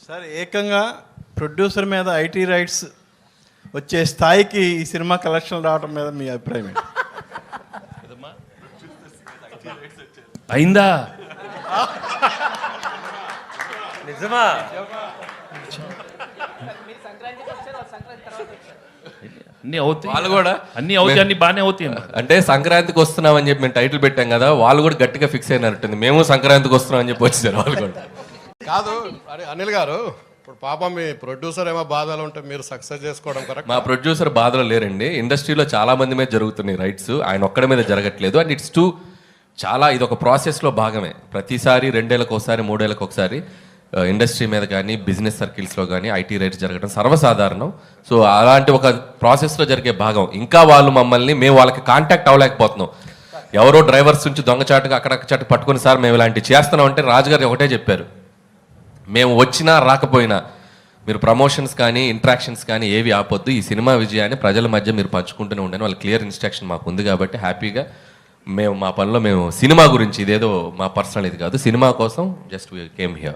Sir ఏకంగా producer మీద IT raids వచ్చే స్థాయికి ఈ సినిమా కలెక్షన్ రావడం మీద మీ అభిప్రాయం ఏంటి? అయిందా? నిజమా? అన్ని అవుతాయి, వాళ్ళు కూడా అన్ని అవుతాయి, అన్ని బాగానే అవుతాయి. అంటే సంక్రాంతికి వస్తున్నామని చెప్పి మేము టైటిల్ పెట్టాం కదా, వాళ్ళు కూడా గట్టిగా ఫిక్స్ అయినట్టుంది. మేము సంక్రాంతికి వస్తున్నాం అని చెప్పి వచ్చేసారు వాళ్ళు కూడా. కాదు అరే అనిల్ గారు, ఇప్పుడు పాపం మీ ప్రొడ్యూసర్ ఏమో బాధలు ఉంటే మీరు సక్సెస్ చేసుకోవడం కరెక్ట్. మా ప్రొడ్యూసర్ బాధలు లేరండి, ఇండస్ట్రీలో చాలా మంది మీద జరుగుతున్నాయి రైట్స్, ఆయన ఒక్కడి మీద జరగట్లేదు. అండ్ ఇట్స్ టూ చాలా ఇది ఒక ప్రాసెస్లో భాగమే. ప్రతిసారి 2 ఏళ్ళకి ఒకసారి 3 ఏళ్ళకి ఒకసారి ఇండస్ట్రీ మీద కానీ బిజినెస్ సర్కిల్స్లో కానీ ఐటీ రైట్స్ జరగడం సర్వసాధారణం. సో అలాంటి ఒక ప్రాసెస్లో జరిగే భాగం. ఇంకా వాళ్ళు మమ్మల్ని, మేము వాళ్ళకి కాంటాక్ట్ అవ్వలేకపోతున్నాం. ఎవరో డ్రైవర్స్ నుంచి దొంగచాటుగా అక్కడక్కడ పట్టుకుని సార్ మేము ఇలాంటివి చేస్తున్నాం అంటే రాజుగారు ఒకటే చెప్పారు, మేము వచ్చినా రాకపోయినా మీరు ప్రమోషన్స్ కానీ ఇంట్రాక్షన్స్ కానీ ఏవి ఆపొద్దు, ఈ సినిమా విజయాన్ని ప్రజల మధ్య మీరు పంచుకుంటూనే ఉండని వాళ్ళ క్లియర్ ఇన్స్ట్రక్షన్ మాకు ఉంది. కాబట్టి హ్యాపీగా మేము మా పనిలో మేము సినిమా గురించి, ఇదేదో మా పర్సనల్ ఇది కాదు, సినిమా కోసం జస్ట్ వీ కేమ్ హియర్.